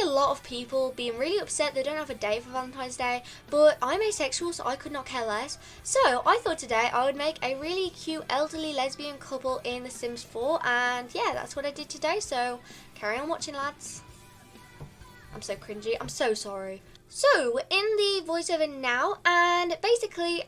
a lot of people being really upset they don't have a date for Valentine's Day, but I'm asexual, so I could not care less. So I thought today I would make a really cute elderly lesbian couple in The Sims 4, and yeah, that's what I did today, so carry on watching, lads. I'm so cringy, I'm so sorry. So, in the voiceover now, and basically,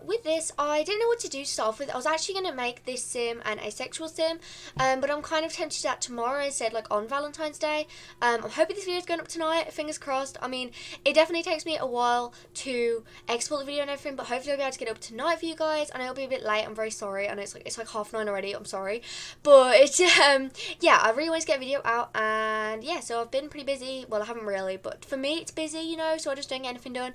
with this, I didn't know what to do to start off with. I was actually going to make this sim an asexual sim, but I'm kind of tempted to that tomorrow instead, like on Valentine's Day. I'm hoping this video is going up tonight, fingers crossed. I mean, it definitely takes me a while to export the video and everything, but hopefully I'll be able to get it up tonight for you guys. I know it'll be a bit late, I'm very sorry. I know it's like 9:30 already, I'm sorry. But, it's, yeah, I really want to get a video out, and yeah, so I've been pretty busy. Well, I haven't really, but for me, it's busy, you know, so I just don't get anything done.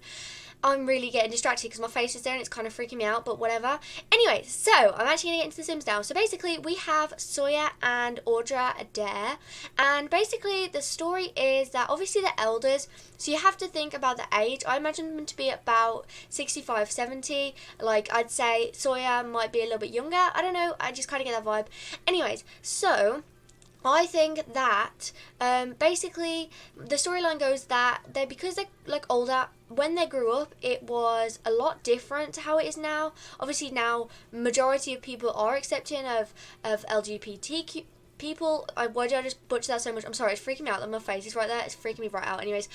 I'm really getting distracted because my face is there and it's kind of freaking me out, but whatever. Anyway, so I'm actually going to get into The Sims now. So basically, we have Sawyer and Audra Adairs, and basically the story is that obviously they're elders, so you have to think about the age. I imagine them to be about 65, 70. Like, I'd say Sawyer might be a little bit younger. I don't know, I just kind of get that vibe. Anyways, so I think that basically the storyline goes that because they're like older, when they grew up it was a lot different to how it is now. Obviously now majority of people are accepting of LGBTQ people. Why did I just butcher that so much? I'm sorry, it's freaking me out that my face is right there. It's freaking me right out. Anyways,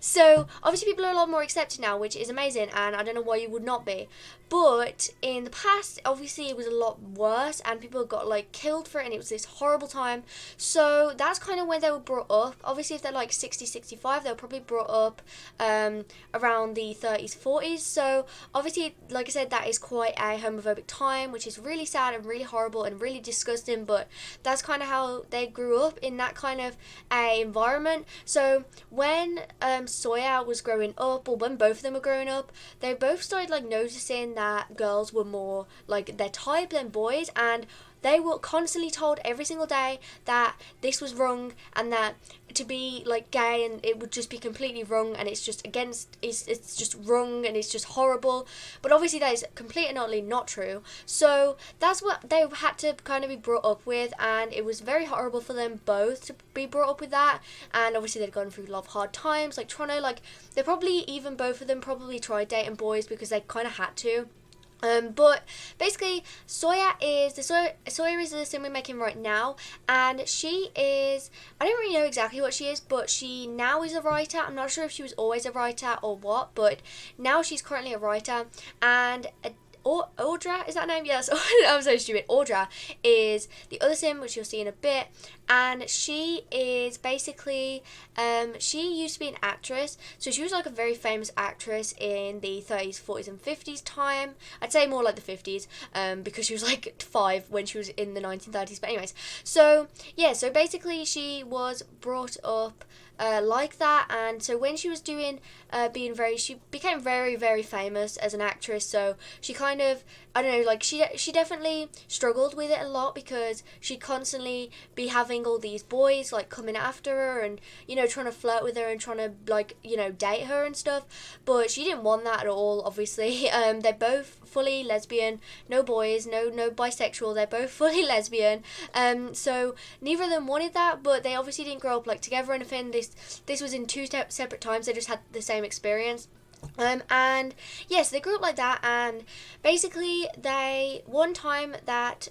so obviously people are a lot more accepted now, which is amazing, and I don't know why you would not be. But in the past, obviously it was a lot worse, and people got like killed for it, and it was this horrible time. So that's kind of when they were brought up. Obviously if they're like 60, 65, they were probably brought up around the 30s, 40s. So obviously, like I said, that is quite a homophobic time, which is really sad and really horrible and really disgusting, but that's kind of how they grew up, in that kind of a environment. So when Sawyer was growing up, or when both of them were growing up, they both started like noticing that girls were more like their type than boys, and they were constantly told every single day that this was wrong, and that to be like gay and it would just be completely wrong, and it's just against, it's just wrong, and it's just horrible. But obviously that is completely and utterly not true. So that's what they had to kind of be brought up with, and it was very horrible for them both to be brought up with that. And obviously they'd gone through a lot of hard times, like trying to, like, they probably, even both of them probably tried dating boys because they kind of had to. But basically Sawyer is the sim we're making right now, and she is, I don't really know exactly what she is, but she now is a writer. I'm not sure if she was always a writer or what, but now she's currently a writer. And Audra, is that her name? Yes, I'm so stupid. Audra is the other sim, which you'll see in a bit, and she is basically, she used to be an actress, so she was like a very famous actress in the 30s, 40s and 50s time. I'd say more like the 50s, because she was like 5 when she was in the 1930s, but anyways, so yeah, so basically she was brought up like that, and so when she was doing she became very, very famous as an actress. So she kind of, I don't know, like she definitely struggled with it a lot, because she'd constantly be having all these boys like coming after her and, you know, trying to flirt with her and trying to, like, you know, date her and stuff, but she didn't want that at all, obviously. They're both fully lesbian, no boys, no bisexual, they're both fully lesbian, so neither of them wanted that, but they obviously didn't grow up like together or anything. This was in two separate times, they just had the same experience. And yes, they grew up like that, and basically one time that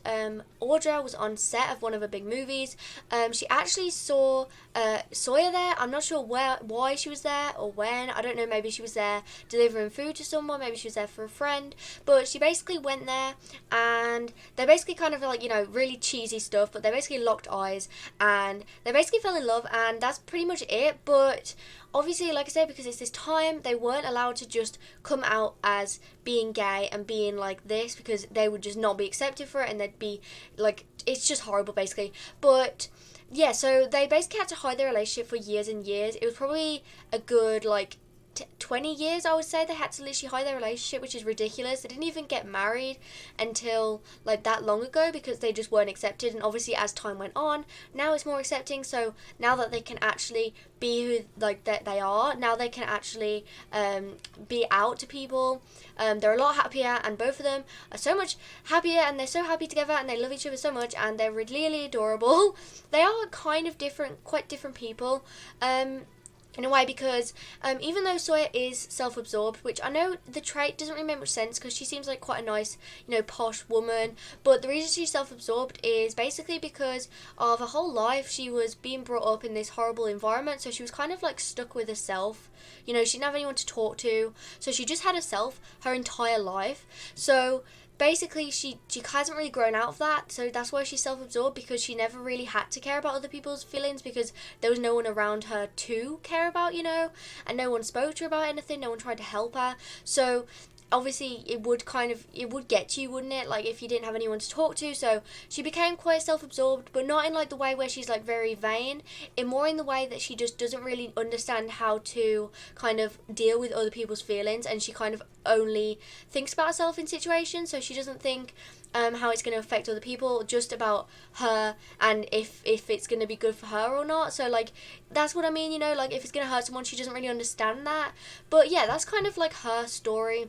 Audra was on set of one of her big movies, she actually saw Sawyer there. I'm not sure why she was there or when, I don't know, maybe she was there delivering food to someone, maybe she was there for a friend, but she basically went there, and they basically kind of like, you know, really cheesy stuff, but they basically locked eyes and they basically fell in love, and that's pretty much it. But obviously, like I said, because it's this time, they weren't allowed to just come out as being gay and being like this, because they would just not be accepted for it, and they'd be like, it's just horrible basically. But yeah, so they basically had to hide their relationship for years and years. It was probably a good like 20 years, I would say, they had to literally hide their relationship, which is ridiculous. They didn't even get married until like that long ago because they just weren't accepted. And obviously as time went on, now it's more accepting. So now that they can actually be who like that they are, now they can actually be out to people. They're a lot happier, and both of them are so much happier, and they're so happy together, and they love each other so much, and they're really adorable. They are kind of different, quite different people. In a way, because even though Sawyer is self-absorbed, which I know the trait doesn't really make much sense because she seems like quite a nice, posh woman, but the reason she's self-absorbed is basically because of her whole life she was being brought up in this horrible environment, so she was kind of like stuck with herself. She didn't have anyone to talk to, so she just had herself her entire life. So basically she hasn't really grown out of that, so that's why she's self-absorbed, because she never really had to care about other people's feelings because there was no one around her to care about, and no one spoke to her about anything, no one tried to help her. So obviously it would get to you, wouldn't it, like if you didn't have anyone to talk to. So she became quite self-absorbed, but not in like the way where she's like very vain, in more in the way that she just doesn't really understand how to kind of deal with other people's feelings, and she kind of only thinks about herself in situations, so she doesn't think how it's going to affect other people, just about her and if it's going to be good for her or not. So like that's what I mean, like if it's going to hurt someone, she doesn't really understand that. But yeah, that's kind of like her story.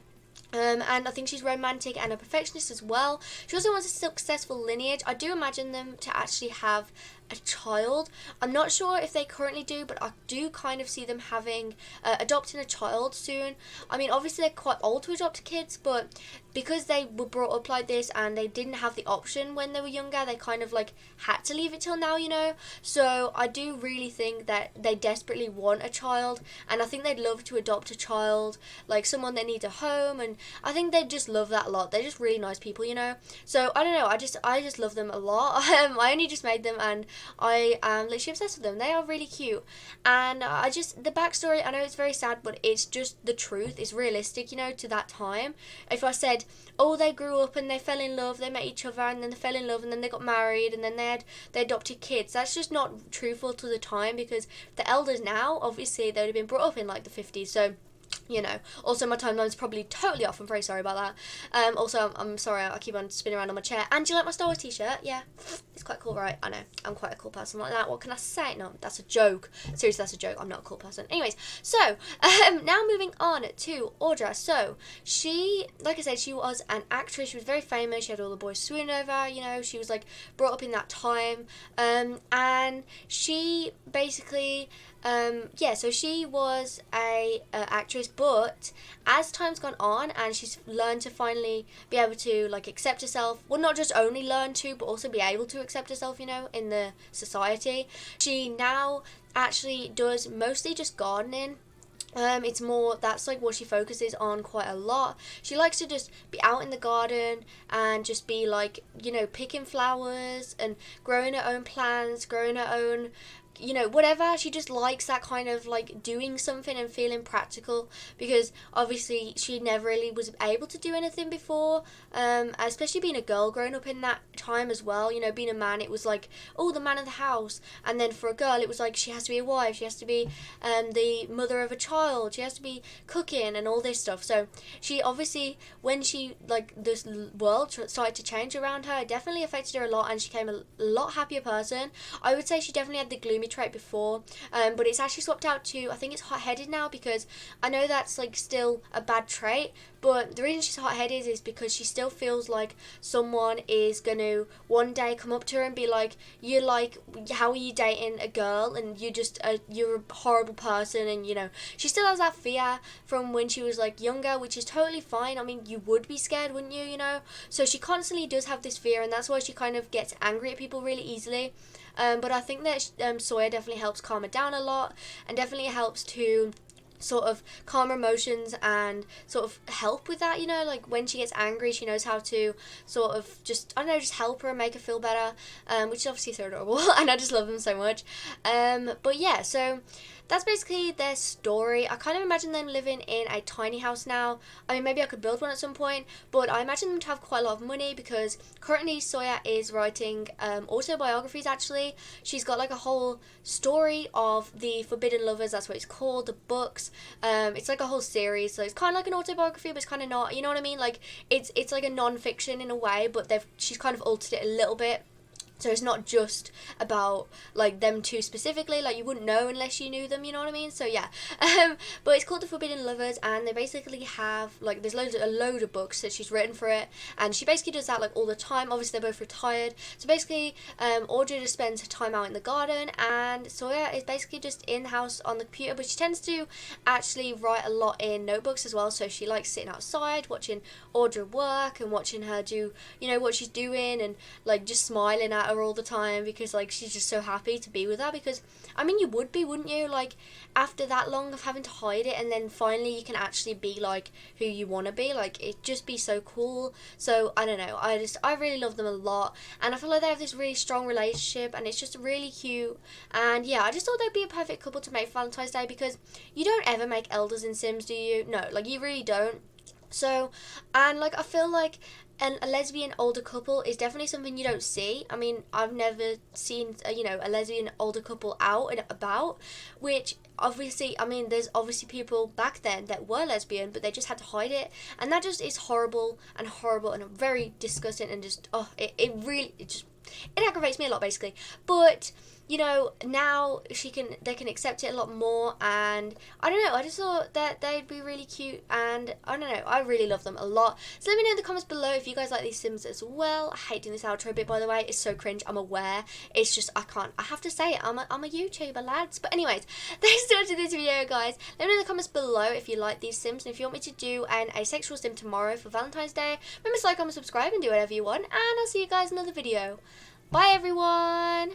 And I think she's romantic and a perfectionist as well. She also wants a successful lineage. I do imagine them to actually have a child. I'm not sure if they currently do, but I do kind of see them having adopting a child soon. I mean, obviously they're quite old to adopt kids, but because they were brought up like this and they didn't have the option when they were younger, they kind of like had to leave it till now, So I do really think that they desperately want a child, and I think they'd love to adopt a child, like someone that needs a home, and I think they just love that a lot. They're just really nice people, So I don't know, I just love them a lot. I only just made them, and I am literally obsessed with them. They are really cute, and the backstory, I know it's very sad, but it's just the truth. It's realistic, to that time. If I said, oh, they grew up and they fell in love, they met each other, and then they fell in love, and then they got married, and then they adopted kids, that's just not truthful to the time, because the elders now, obviously, they would have been brought up in like the 50s, so also my timeline's probably totally off. I'm very sorry about that. Also, I'm sorry I keep on spinning around on my chair. And do you like my Star Wars t-shirt? Yeah, it's quite cool, right? I know, I'm quite a cool person like that. What can I say? No, that's a joke. Seriously, that's a joke. I'm not a cool person. Anyways, so now moving on to Audra. So she, like I said, she was an actress. She was very famous. She had all the boys swoon over. She was like brought up in that time, and she basically. So she was a actress, but as time's gone on and she's learned to finally be able to like accept herself, well, not just only learn to, but also be able to accept herself, in the society, she now actually does mostly just gardening. It's more, that's like what she focuses on quite a lot. She likes to just be out in the garden and just be like, picking flowers and growing her own plants, growing her own whatever. She just likes that kind of like doing something and feeling practical, because obviously she never really was able to do anything before, especially being a girl growing up in that time as well. Being a man, it was like, oh, the man of the house, and then for a girl it was like she has to be a wife, she has to be the mother of a child, she has to be cooking and all this stuff. So she obviously, when she like this world started to change around her, it definitely affected her a lot, and she became a lot happier person. I would say she definitely had the gloomy trait before, but it's actually swapped out to, I think it's hot-headed now, because I know that's like still a bad trait, but the reason she's hot-headed is because she still feels like someone is going to one day come up to her and be like, how are you dating a girl, and you're a horrible person, and she still has that fear from when she was like younger, which is totally fine. I mean, you would be scared, wouldn't you? So she constantly does have this fear, and that's why she kind of gets angry at people really easily. But I think that Sawyer definitely helps calm her down a lot, and definitely helps to sort of calm her emotions and sort of help with that, like when she gets angry, she knows how to sort of just help her and make her feel better, which is obviously so adorable, and I just love them so much. But yeah, so that's basically their story. I kind of imagine them living in a tiny house now. I mean, maybe I could build one at some point, but I imagine them to have quite a lot of money because currently Sawyer is writing autobiographies. Actually, she's got like a whole story of the Forbidden Lovers. That's what it's called. The books. It's like a whole series, so it's kind of like an autobiography, but it's kind of not. You know what I mean? Like it's like a non-fiction in a way, but she's kind of altered it a little bit. So it's not just about like them two specifically, like you wouldn't know unless you knew them, you know what I mean? So yeah, but it's called The Forbidden Lovers, and they basically have like there's a load of books that she's written for it, and she basically does that like all the time. Obviously they're both retired, so basically Audrey just spends her time out in the garden, and Sawyer is basically just in the house on the computer, but she tends to actually write a lot in notebooks as well. So she likes sitting outside watching Audrey work and watching her do, you know, what she's doing, and like just smiling at her all the time because like she's just so happy to be with her. Because I mean, you would be, wouldn't you, like after that long of having to hide it, and then finally you can actually be like who you want to be. Like it'd just be so cool. So I don't know, I really love them a lot, and I feel like they have this really strong relationship, and it's just really cute. And yeah, I just thought they'd be a perfect couple to make for Valentine's Day, because you don't ever make elders in Sims, do you? No, like you really don't. So, and like I feel like a lesbian older couple is definitely something you don't see. I mean, I've never seen a lesbian older couple out and about, which obviously, I mean, there's obviously people back then that were lesbian, but they just had to hide it, and that just is horrible and very disgusting, and just it aggravates me a lot basically. But you know, now they can accept it a lot more, and I don't know, I just thought that they'd be really cute, and I don't know, I really love them a lot. So let me know in the comments below if you guys like these Sims as well. I hate doing this outro bit, by the way, it's so cringe, I'm aware. It's just, I have to say it, I'm a YouTuber, lads. But anyways, thanks for watching this video, guys. Let me know in the comments below if you like these Sims, and if you want me to do an asexual Sim tomorrow for Valentine's Day. Remember to like, comment, subscribe, and do whatever you want, and I'll see you guys in another video. Bye everyone!